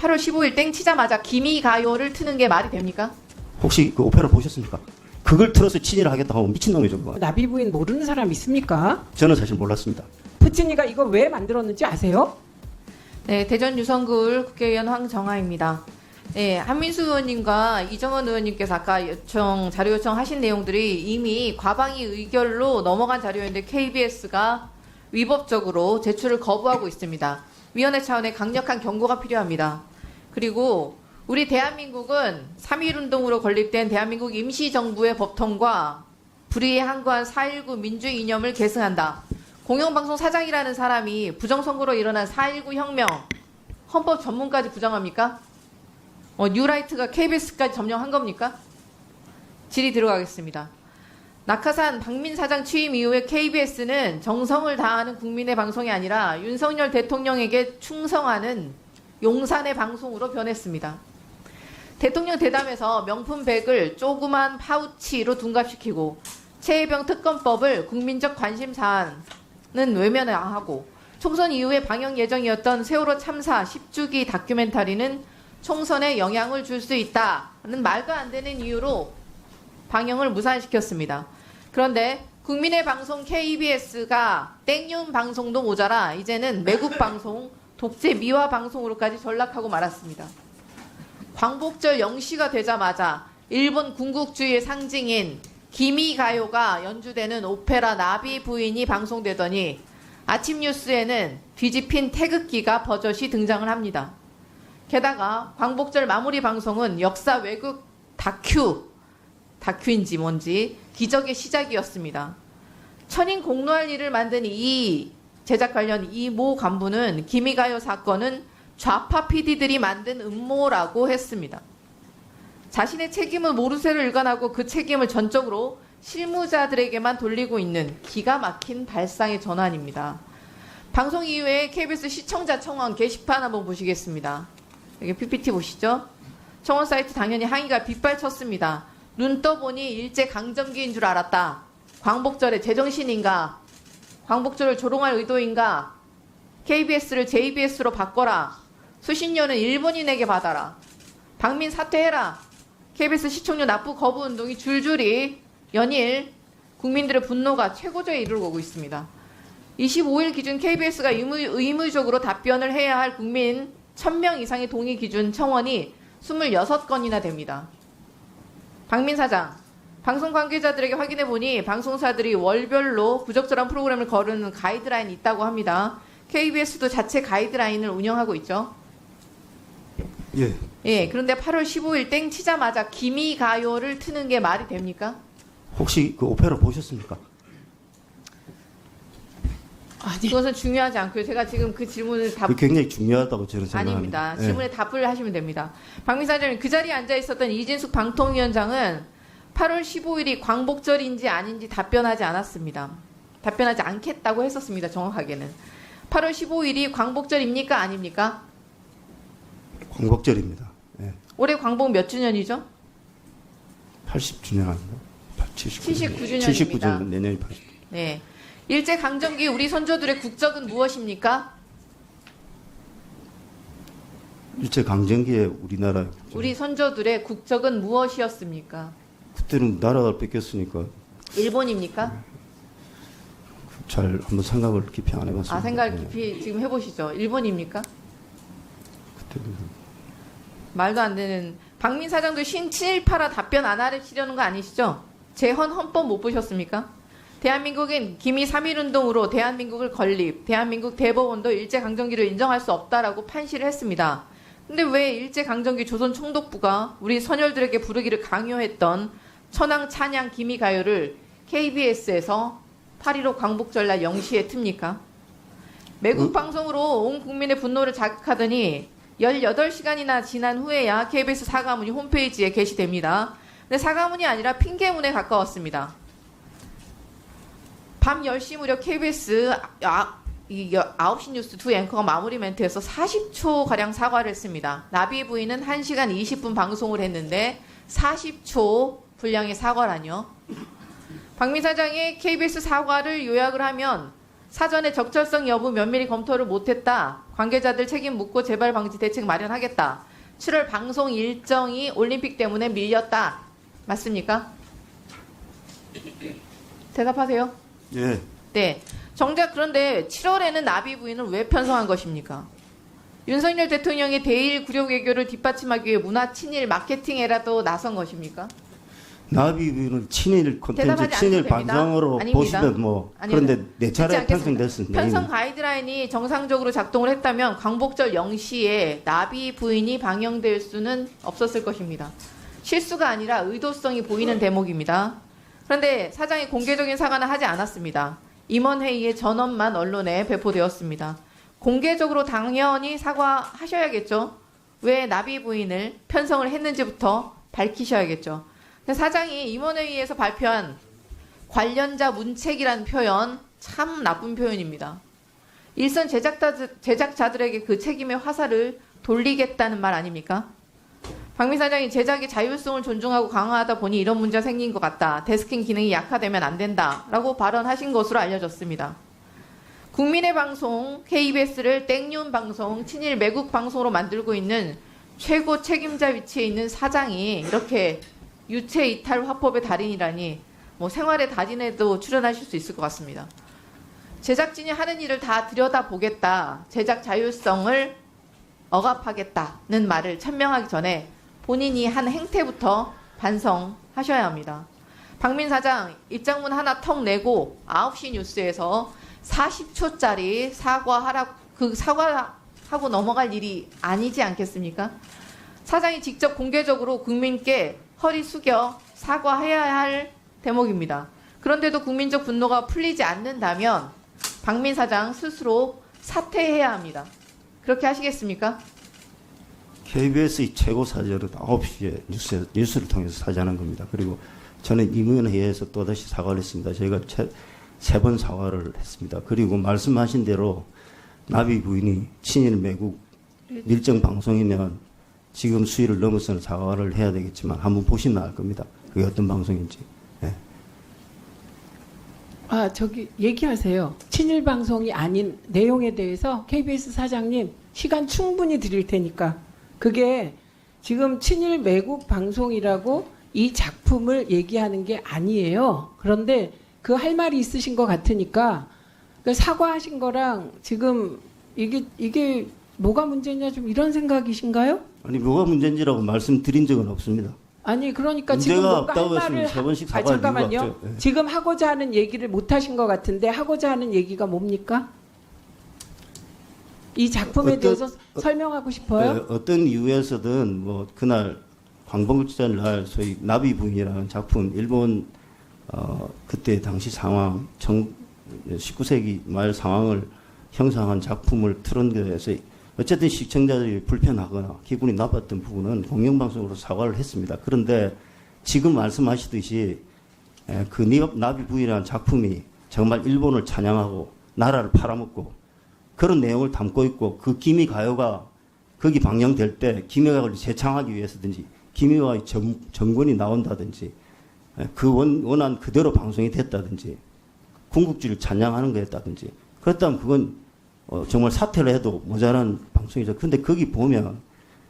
8월 15일 땡 치자마자 기미가요를 트는 게 말이 됩니까? 혹시 그 오페라 보셨습니까? 그걸 틀어서 친일을 하겠다고 하면 미친놈이죠. 그거. 나비 부인 모르는 사람 있습니까? 저는 사실 몰랐습니다. 푸치니가 이거 왜 만들었는지 아세요? 네, 대전 유성구울 국회의원 황정아입니다. 네, 한민수 의원님과 이정원 의원님께서 아까 자료 요청하신 내용들이 이미 과방위 의결로 넘어간 자료인데 KBS가 위법적으로 제출을 거부하고 있습니다. 위원회 차원의 강력한 경고가 필요합니다. 그리고 우리 대한민국은 3.1운동으로 건립된 대한민국 임시정부의 법통과 불의에 항거한 4.19 민주주의 이념을 계승한다. 공영방송 사장이라는 사람이 부정선거로 일어난 4.19 혁명, 헌법 전문까지 부정합니까? 뉴라이트가 KBS까지 점령한 겁니까? 질의 들어가겠습니다. 낙하산 박민 사장 취임 이후에 KBS는 정성을 다하는 국민의 방송이 아니라 윤석열 대통령에게 충성하는 용산의 방송으로 변했습니다. 대통령 대담에서 명품백을 조그만 파우치로 둔갑시키고 최혜병 특검법을 국민적 관심사안은 외면하고 총선 이후에 방영 예정이었던 세월호 참사 10주기 다큐멘터리는 총선에 영향을 줄 수 있다는 말도 안 되는 이유로 방영을 무산시켰습니다. 그런데 국민의 방송 KBS가 땡윤 방송도 모자라 이제는 매국 방송, 독재 미화 방송으로까지 전락하고 말았습니다. 광복절 0시가 되자마자 일본 군국주의의 상징인 기미가요가 연주되는 오페라 나비 부인이 방송되더니 아침 뉴스에는 뒤집힌 태극기가 버젓이 등장을 합니다. 게다가 광복절 마무리 방송은 역사 외국 다큐인지 뭔지 기적의 시작이었습니다. 천인 공로할 일을 만든 이 제작 관련 이 모 간부는 기미가요 사건은 좌파 PD들이 만든 음모라고 했습니다. 자신의 책임은 모르쇠로 일관하고 그 책임을 전적으로 실무자들에게만 돌리고 있는 기가 막힌 발상의 전환입니다. 방송 이후에 KBS 시청자 청원 게시판 한번 보시겠습니다. 여기 PPT 보시죠. 청원 사이트 당연히 항의가 빗발쳤습니다. 눈 떠보니 일제강점기인 줄 알았다. 광복절에 제정신인가? 광복절을 조롱할 의도인가? KBS를 JBS로 바꿔라. 수십 년은 일본인에게 받아라. 박민 사퇴해라. KBS 시청률 납부 거부 운동이 줄줄이 연일 국민들의 분노가 최고조에 이르고 있습니다. 25일 기준 KBS가 의무적으로 답변을 해야 할 국민 1000명 이상의 동의 기준 청원이 26건이나 됩니다. 박민 사장, 방송 관계자들에게 확인해 보니 방송사들이 월별로 부적절한 프로그램을 거르는 가이드라인이 있다고 합니다. KBS도 자체 가이드라인을 운영하고 있죠. 예. 예, 그런데 8월 15일 땡 치자마자 기미가요를 트는 게 말이 됩니까? 혹시 그 오페라 보셨습니까? 아니, 그것은 중요하지 않고요. 제가 지금 그 질문을 그 굉장히 중요하다고 저는 생각합니다. 아닙니다. 예. 질문에 답을 하시면 됩니다. 박민 사장님, 그 자리에 앉아 있었던 이진숙 방통위원장은 8월 15일이 광복절인지 아닌지 답변하지 않았습니다. 답변하지 않겠다고 했었습니다. 정확하게는. 8월 15일이 광복절입니까? 아닙니까? 광복절입니다. 예. 올해 광복 몇 주년이죠? 80주년 아닌가? 79주년입니다. 79주년 내년이 80주년. 네. 일제강점기 우리 선조들의 국적은 무엇입니까? 일제 강점기에 우리나라 우리 선조들의 국적은 무엇이었습니까? 그때는 나라가 뺏겼으니까 일본입니까? 잘 한번 생각을 깊이 안 해봤습니다. 아, 생각을 예. 깊이 지금 해보시죠. 일본입니까? 그때는 말도 안 되는. 박민 사장도 친일파라 답변 안 하시려는 거 아니시죠? 재헌 헌법 못 보셨습니까? 대한민국은 기미 3.1운동으로 대한민국을 건립, 대한민국 대법원도 일제강점기를 인정할 수 없다라고 판시를 했습니다. 근데 왜 일제강점기 조선총독부가 우리 선열들에게 부르기를 강요했던 천황 찬양 기미가요를 KBS에서 8.15 광복절날 0시에 틉니까? 매국 방송으로 온 국민의 분노를 자극하더니 18시간이나 지난 후에야 KBS 사과문이 홈페이지에 게시됩니다. 근데 사과문이 아니라 핑계문에 가까웠습니다. 밤 10시 무렵 KBS 9시 뉴스 두 앵커가 마무리 멘트에서 40초가량 사과를 했습니다. 나비 부인은 1시간 20분 방송을 했는데 40초 분량의 사과라뇨. 박민 사장의 KBS 사과를 요약을 하면 사전에 적절성 여부 면밀히 검토를 못했다. 관계자들 책임 묻고 재발 방지 대책 마련하겠다. 7월 방송 일정이 올림픽 때문에 밀렸다. 맞습니까? 대답하세요. 예. 네. 정작 그런데 7월에는 나비 부인을 왜 편성한 것입니까? 윤석열 대통령의 대일 구력 외교를 뒷받침하기 위해 문화 친일 마케팅에라도 나선 것입니까? 나비 부인은 친일 콘텐츠, 대답하지 친일 않으셔도 됩니다. 반성으로 아닙니다. 보시면 뭐 아닙니다. 그런데 네 듣지 차례 않겠습니다. 편성됐습니다. 편성 가이드라인이 정상적으로 작동을 했다면 광복절 0시에 나비 부인이 방영될 수는 없었을 것입니다. 실수가 아니라 의도성이 보이는 대목입니다. 그런데 사장이 공개적인 사과는 하지 않았습니다. 임원회의의 전원만 언론에 배포되었습니다. 공개적으로 당연히 사과하셔야겠죠. 왜 나비 부인을 편성을 했는지부터 밝히셔야겠죠. 사장이 임원회의에서 발표한 관련자 문책이라는 표현 참 나쁜 표현입니다. 일선 제작자들에게 그 책임의 화살을 돌리겠다는 말 아닙니까? 박민 사장이 제작의 자율성을 존중하고 강화하다 보니 이런 문제가 생긴 것 같다. 데스킹 기능이 약화되면 안 된다라고 발언하신 것으로 알려졌습니다. 국민의 방송 KBS를 땡윤 방송, 친일 매국 방송으로 만들고 있는 최고 책임자 위치에 있는 사장이 이렇게 유체 이탈 화법의 달인이라니 뭐 생활의 달인에도 출연하실 수 있을 것 같습니다. 제작진이 하는 일을 다 들여다보겠다. 제작 자율성을 억압하겠다는 말을 천명하기 전에 본인이 한 행태부터 반성하셔야 합니다. 박민 사장 입장문 하나 턱 내고 9시 뉴스에서 40초짜리 사과하고 넘어갈 일이 아니지 않겠습니까? 사장이 직접 공개적으로 국민께 허리 숙여 사과해야 할 대목입니다. 그런데도 국민적 분노가 풀리지 않는다면 박민 사장 스스로 사퇴해야 합니다. 그렇게 하시겠습니까? KBS의 최고 사절은 9시에 뉴스를 통해서 사죄하는 겁니다. 그리고 저는 임원회의에서 또다시 사과를 했습니다. 저희가 세 번 사과를 했습니다. 그리고 말씀하신 대로 나비 부인이 친일 매국 밀정 방송이면 지금 수위를 넘어서는 사과를 해야 되겠지만 한번 보시면 알 겁니다. 그게 어떤 방송인지. 네. 저기 얘기하세요. 친일 방송이 아닌 내용에 대해서 KBS 사장님 시간 충분히 드릴 테니까 그게 지금 친일 매국 방송이라고 이 작품을 얘기하는 게 아니에요. 그런데 그 할 말이 있으신 것 같으니까 그 사과하신 거랑 지금 이게 뭐가 문제냐 좀 이런 생각이신가요? 아니 뭐가 문제인지라고 말씀드린 적은 없습니다. 아니 그러니까 문제가 지금 뭔가 없다고 할 말을 했으면 세 번씩 사과할 이유가 잠깐만요. 없죠. 네. 지금 하고자 하는 얘기를 못 하신 것 같은데 하고자 하는 얘기가 뭡니까? 이 작품에 대해서 설명하고 싶어요? 어떤 이유에서든 뭐 그날 광복절 날 소위 나비 부인이라는 작품 일본 그때 당시 상황 19세기 말 상황을 형상한 작품을 틀은 데에서 어쨌든 시청자들이 불편하거나 기분이 나빴던 부분은 공영방송으로 사과를 했습니다. 그런데 지금 말씀하시듯이 그 나비 부인이라는 작품이 정말 일본을 찬양하고 나라를 팔아먹고 그런 내용을 담고 있고 그 기미 가요가 거기 방영될 때 기미가요를 재창하기 위해서든지 기미가요의 정권이 나온다든지 그 원한 그대로 방송이 됐다든지 군국주의를 찬양하는 거였다든지 그렇다면 그건 정말 사퇴를 해도 모자란 방송이죠. 그런데 거기 보면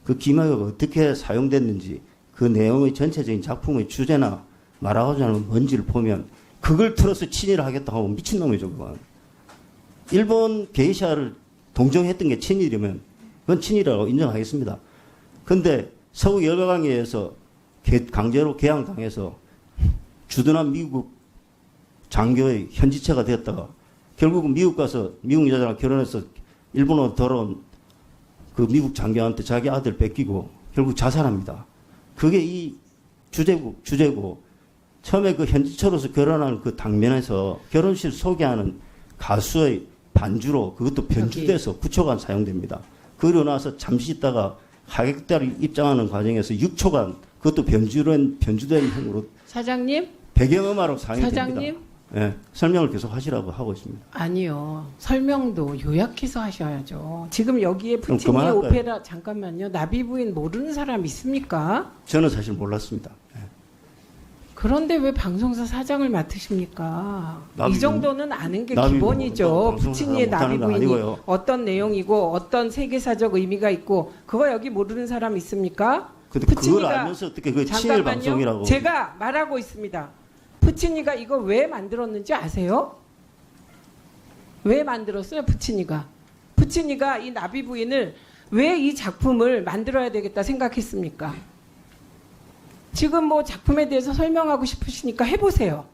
그 기마가 어떻게 사용됐는지 그 내용의 전체적인 작품의 주제나 말하고자 하는 뭔지를 보면 그걸 틀어서 친일하겠다고 하면 미친놈이죠. 그건. 일본 게이샤를 동정했던 게 친일이면 그건 친일이라고 인정하겠습니다. 그런데 서구 열강에서 강제로 개항당해서 주둔한 미국 장교의 현지체가 되었다가 결국은 미국 가서 미국 여자랑 결혼해서 일본으로 돌아온 그 미국 장교한테 자기 아들 뺏기고 결국 자살합니다. 그게 이 주제고 처음에 그 현지처로서 결혼한 그 당면에서 결혼식 소개하는 가수의 반주로 그것도 변주돼서 9초간 사용됩니다. 그러고 나서 잠시 있다가 하객들이 입장하는 과정에서 6초간 그것도 변주된 형으로 사장님? 배경음악으로 사용됩니다. 사장님? 네, 설명을 계속 하시라고 하고 있습니다. 아니요. 설명도 요약해서 하셔야죠. 지금 여기에 그럼 푸틴의 그만할까요? 오페라 잠깐만요. 나비 부인 모르는 사람 있습니까? 저는 사실 몰랐습니다. 네. 그런데 왜 방송사 사장을 맡으십니까? 이 나비부- 정도는 아는 게 나비부- 기본이죠. 방송사가 부친이의 못하는 건 나비부인이 아니고요. 어떤 내용이고 어떤 세계사적 의미가 있고 그거 여기 모르는 사람 있습니까? 근데 그걸 부친이가- 알면서 어떻게 그 친일 방송이라고? 제가 말하고 있습니다. 부친이가 이거 왜 만들었는지 아세요? 왜 만들었어요, 부친이가? 부친이가 이 나비 부인을 왜 이 작품을 만들어야 되겠다 생각했습니까? 지금 뭐 작품에 대해서 설명하고 싶으시니까 해보세요.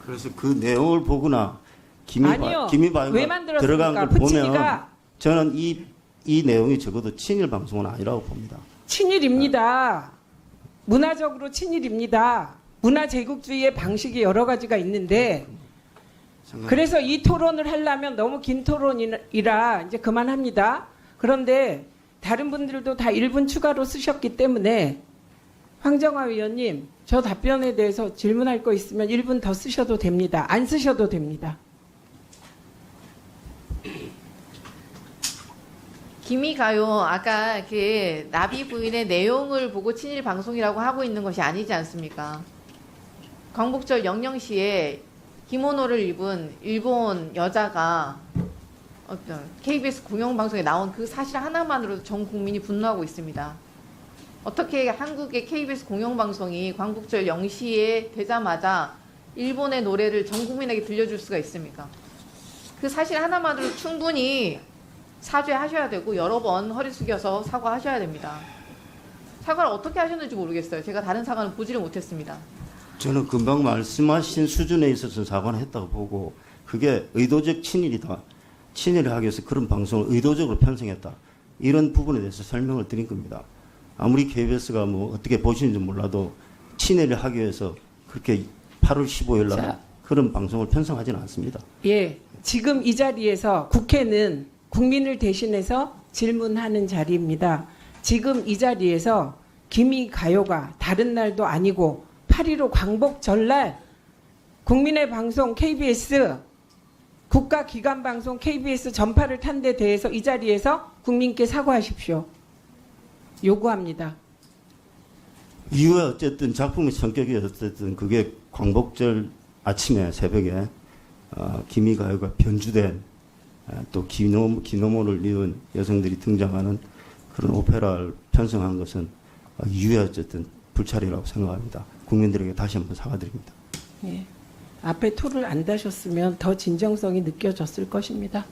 그래서 그 내용을 보거나 아니요. 왜 김이바이가 만들었습니까? 들어간 걸 보면 부친이가 저는 이 내용이 적어도 친일 방송은 아니라고 봅니다. 친일입니다. 문화적으로 친일입니다. 문화 제국주의의 방식이 여러 가지가 있는데 그래서 이 토론을 하려면 너무 긴 토론이라 이제 그만합니다. 그런데 다른 분들도 다 1분 추가로 쓰셨기 때문에 황정화 위원님 저 답변에 대해서 질문할 거 있으면 1분 더 쓰셔도 됩니다. 안 쓰셔도 됩니다. 김이가요. 아까 그 나비 부인의 내용을 보고 친일 방송이라고 하고 있는 것이 아니지 않습니까? 광복절 영영시에 기모노를 입은 일본 여자가 어떤 KBS 공영방송에 나온 그 사실 하나만으로도 전 국민이 분노하고 있습니다. 어떻게 한국의 KBS 공영방송이 광복절 영시에 되자마자 일본의 노래를 전 국민에게 들려줄 수가 있습니까? 그 사실 하나만으로 충분히 사죄하셔야 되고 여러 번 허리 숙여서 사과하셔야 됩니다. 사과를 어떻게 하셨는지 모르겠어요. 제가 다른 사과는 보지를 못했습니다. 저는 금방 말씀하신 수준에 있어서 사과는 했다고 보고 그게 의도적 친일이다. 친일을 하기 위해서 그런 방송을 의도적으로 편성했다. 이런 부분에 대해서 설명을 드린 겁니다. 아무리 KBS가 뭐 어떻게 보시는지 몰라도 친일을 하기 위해서 그렇게 8월 15일 날 자. 그런 방송을 편성하지는 않습니다. 예, 지금 이 자리에서 국회는 국민을 대신해서 질문하는 자리입니다. 지금 이 자리에서 김이 가요가 다른 날도 아니고 8.15 광복 전날 국민의 방송 KBS 국가기관방송 KBS 전파를 탄 데 대해서 이 자리에서 국민께 사과하십시오. 요구합니다. 이후에 어쨌든 작품의 성격이 어쨌든 그게 광복절 아침에 새벽에 김이가요가 변주된 또 기노모를 입은 여성들이 등장하는 그런 오페라를 편성한 것은 이후에 어쨌든 불찰이라고 생각합니다. 국민들에게 다시 한번 사과드립니다. 예. 앞에 토를 안 다셨으면 더 진정성이 느껴졌을 것입니다.